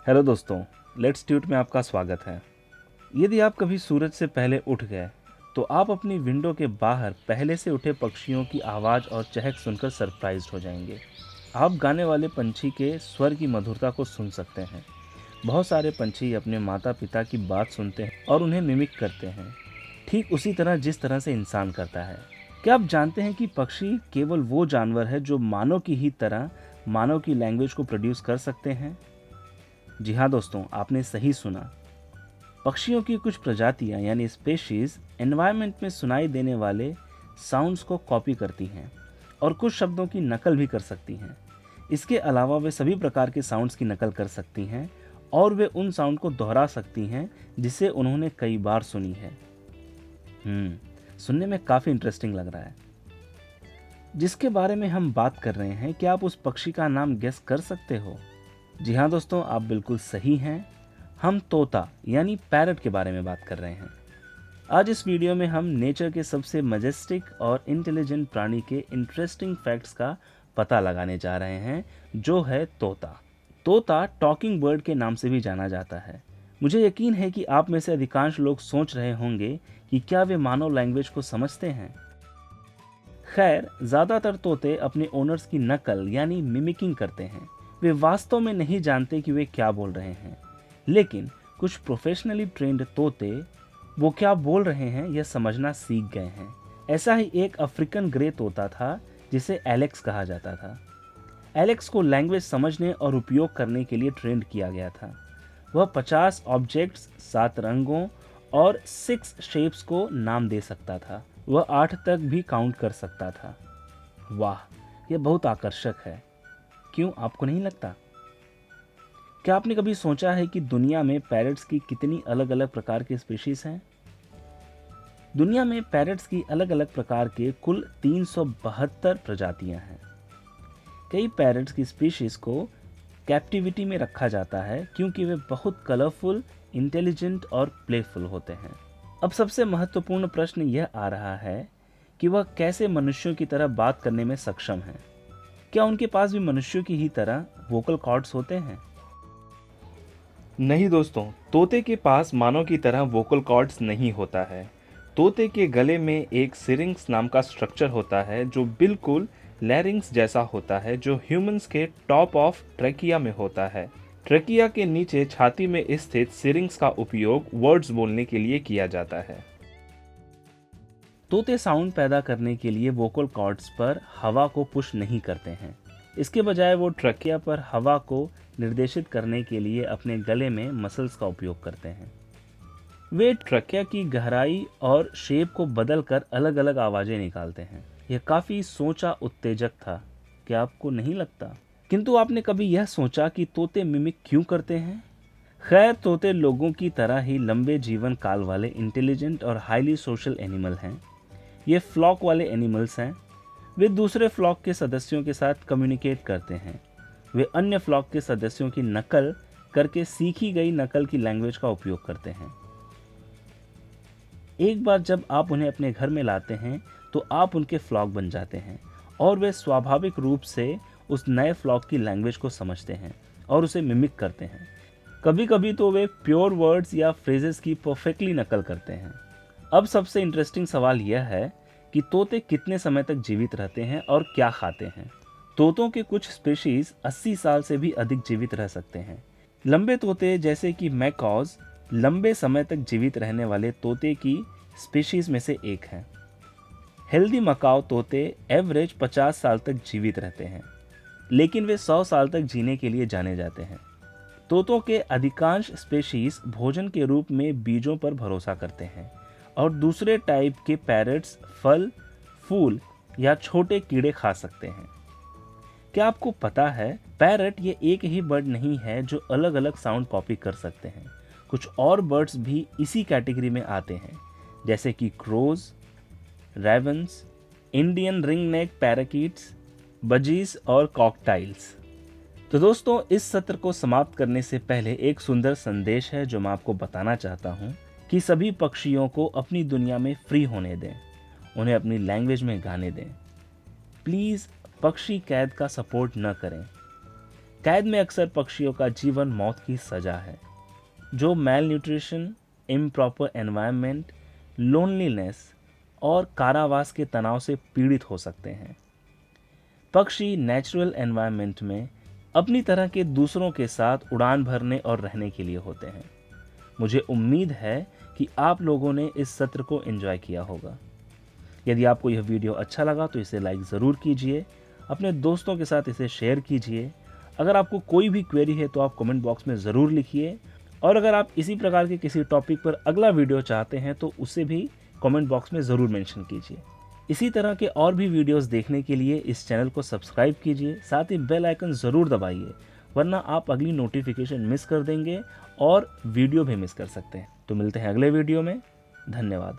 Hello दोस्तों, let's tweet में आपका स्वागत है। यदि आप कभी सूरज से पहले उठ गए तो आप अपनी विंडो के बाहर पहले से उठे पक्षियों की आवाज़ और चहक सुनकर सरप्राइज्ड हो जाएंगे। आप गाने वाले पंछी के स्वर की मधुरता को सुन सकते हैं। बहुत सारे पंछी अपने माता पिता की बात सुनते हैं और उन्हें मिमिक करते हैं, ठीक उसी तरह जिस तरह से इंसान करता है। क्या आप जानते हैं कि पक्षी केवल वो जानवर है जो मानव की ही तरह मानव की लैंग्वेज को प्रोड्यूस कर सकते हैं? जी हाँ दोस्तों, आपने सही सुना। पक्षियों की कुछ प्रजातियां यानी स्पेशीज एनवायरनमेंट में सुनाई देने वाले साउंड्स को कॉपी करती हैं और कुछ शब्दों की नकल भी कर सकती हैं। इसके अलावा वे सभी प्रकार के साउंड्स की नकल कर सकती हैं और वे उन साउंड को दोहरा सकती हैं जिसे उन्होंने कई बार सुनी है। सुनने में काफ़ी इंटरेस्टिंग लग रहा है। जिसके बारे में हम बात कर रहे हैं, क्या आप उस पक्षी का नाम गेस कर सकते हो? जी हाँ दोस्तों, आप बिल्कुल सही हैं। हम तोता यानी पैरट के बारे में बात कर रहे हैं। आज इस वीडियो में हम नेचर के सबसे मजेस्टिक और इंटेलिजेंट प्राणी के इंटरेस्टिंग फैक्ट्स का पता लगाने जा रहे हैं, जो है तोता। तोता टॉकिंग बर्ड के नाम से भी जाना जाता है। मुझे यकीन है कि आप में से अधिकांश लोग सोच रहे होंगे कि क्या वे मानव लैंग्वेज को समझते हैं। खैर, ज़्यादातर तोते अपने ओनर्स की नकल यानी मिमिकिंग करते हैं। वे वास्तव में नहीं जानते कि वे क्या बोल रहे हैं, लेकिन कुछ प्रोफेशनली ट्रेंड तोते वो क्या बोल रहे हैं यह समझना सीख गए हैं। ऐसा ही एक अफ्रीकन ग्रे तोता था जिसे एलेक्स कहा जाता था। एलेक्स को लैंग्वेज समझने और उपयोग करने के लिए ट्रेंड किया गया था। वह 50 ऑब्जेक्ट्स, 7 रंगों और 6 शेप्स को नाम दे सकता था। वह 8 तक भी काउंट कर सकता था। वाह, यह बहुत आकर्षक है, क्यों आपको नहीं लगता? क्या आपने कभी सोचा है कि दुनिया में पैरट्स की कितनी अलग अलग प्रकार के स्पीशीज हैं? दुनिया में पैरट्स की अलग अलग प्रकार के कुल 372 प्रजातियां हैं। कई पैरट्स की स्पीशीज को कैप्टिविटी में रखा जाता है क्योंकि वे बहुत कलरफुल, इंटेलिजेंट और प्लेफुल होते हैं। अब सबसे महत्वपूर्ण प्रश्न यह आ रहा है कि वह कैसे मनुष्यों की तरह बात करने में सक्षम हैं। क्या उनके पास भी मनुष्यों की ही तरह वोकल कॉर्ड्स होते हैं? नहीं दोस्तों, तोते के पास मानव की तरह वोकल कॉर्ड्स नहीं होता है। तोते के गले में एक सिरिंक्स नाम का स्ट्रक्चर होता है जो बिल्कुल लैरिंक्स जैसा होता है, जो ह्यूमंस के टॉप ऑफ ट्रेकिया में होता है। ट्रेकिया के नीचे छाती में स्थित सिरिंक्स का उपयोग वर्ड्स बोलने के लिए किया जाता है। तोते साउंड पैदा करने के लिए वोकल कॉर्ड्स पर हवा को पुश नहीं करते हैं। इसके बजाय वो ट्रकिया पर हवा को निर्देशित करने के लिए अपने गले में मसल्स का उपयोग करते हैं। वे ट्रकिया की गहराई और शेप को बदलकर अलग अलग आवाजें निकालते हैं। यह काफी सोचा उत्तेजक था, क्या आपको नहीं लगता? किंतु आपने कभी यह सोचा कि तोते मिमिक क्यों करते हैं? खैर, तोते लोगों की तरह ही लंबे जीवन काल वाले इंटेलिजेंट और हाईली सोशल एनिमल हैं। ये फ्लॉक वाले एनिमल्स हैं। वे दूसरे फ्लॉक के सदस्यों के साथ कम्युनिकेट करते हैं। वे अन्य फ्लॉक के सदस्यों की नकल करके सीखी गई नकल की लैंग्वेज का उपयोग करते हैं। एक बार जब आप उन्हें अपने घर में लाते हैं तो आप उनके फ्लॉक बन जाते हैं और वे स्वाभाविक रूप से उस नए फ्लॉक की लैंग्वेज को समझते हैं और उसे मिमिक करते हैं। कभी कभी तो वे प्योर वर्ड्स या फ्रेजेस की परफेक्टली नकल करते हैं। अब सबसे इंटरेस्टिंग सवाल यह है कि तोते कितने समय तक जीवित रहते हैं और क्या खाते हैं। तोतों के कुछ स्पीशीज 80 साल से भी अधिक जीवित रह सकते हैं। लंबे तोते जैसे कि मैकॉज लंबे समय तक जीवित रहने वाले तोते की स्पीशीज में से एक है। हेल्दी मकाओ तोते एवरेज 50 साल तक जीवित रहते हैं, लेकिन वे 100 साल तक जीने के लिए जाने जाते हैं। तोतों के अधिकांश स्पीशीज भोजन के रूप में बीजों पर भरोसा करते हैं और दूसरे टाइप के पैरट्स फल, फूल या छोटे कीड़े खा सकते हैं। क्या आपको पता है, पैरट ये एक ही बर्ड नहीं है जो अलग अलग साउंड कॉपी कर सकते हैं। कुछ और बर्ड्स भी इसी कैटेगरी में आते हैं, जैसे कि crows, ravens, Indian ringneck parakeets, budgies और कॉकटाइल्स। तो दोस्तों, इस सत्र को समाप्त करने से पहले एक सुंदर संदेश है जो मैं आपको बताना चाहता हूँ कि सभी पक्षियों को अपनी दुनिया में फ्री होने दें, उन्हें अपनी लैंग्वेज में गाने दें। प्लीज़ पक्षी कैद का सपोर्ट न करें। कैद में अक्सर पक्षियों का जीवन मौत की सजा है, जो mail nutrition, improper environment, loneliness और कारावास के तनाव से पीड़ित हो सकते हैं। पक्षी नेचुरल एनवायरनमेंट में अपनी तरह के दूसरों के साथ उड़ान भरने और रहने के लिए होते हैं। मुझे उम्मीद है कि आप लोगों ने इस सत्र को एंजॉय किया होगा। यदि आपको यह वीडियो अच्छा लगा तो इसे लाइक ज़रूर कीजिए, अपने दोस्तों के साथ इसे शेयर कीजिए। अगर आपको कोई भी क्वेरी है तो आप कमेंट बॉक्स में ज़रूर लिखिए, और अगर आप इसी प्रकार के किसी टॉपिक पर अगला वीडियो चाहते हैं तो उसे भी कमेंट बॉक्स में ज़रूर मेंशन कीजिए। इसी तरह के और भी वीडियोस देखने के लिए इस चैनल को सब्सक्राइब कीजिए, साथ ही बेल आइकन ज़रूर दबाइए, वरना आप अगली नोटिफिकेशन मिस कर देंगे और वीडियो भी मिस कर सकते हैं। तो मिलते हैं अगले वीडियो में। धन्यवाद।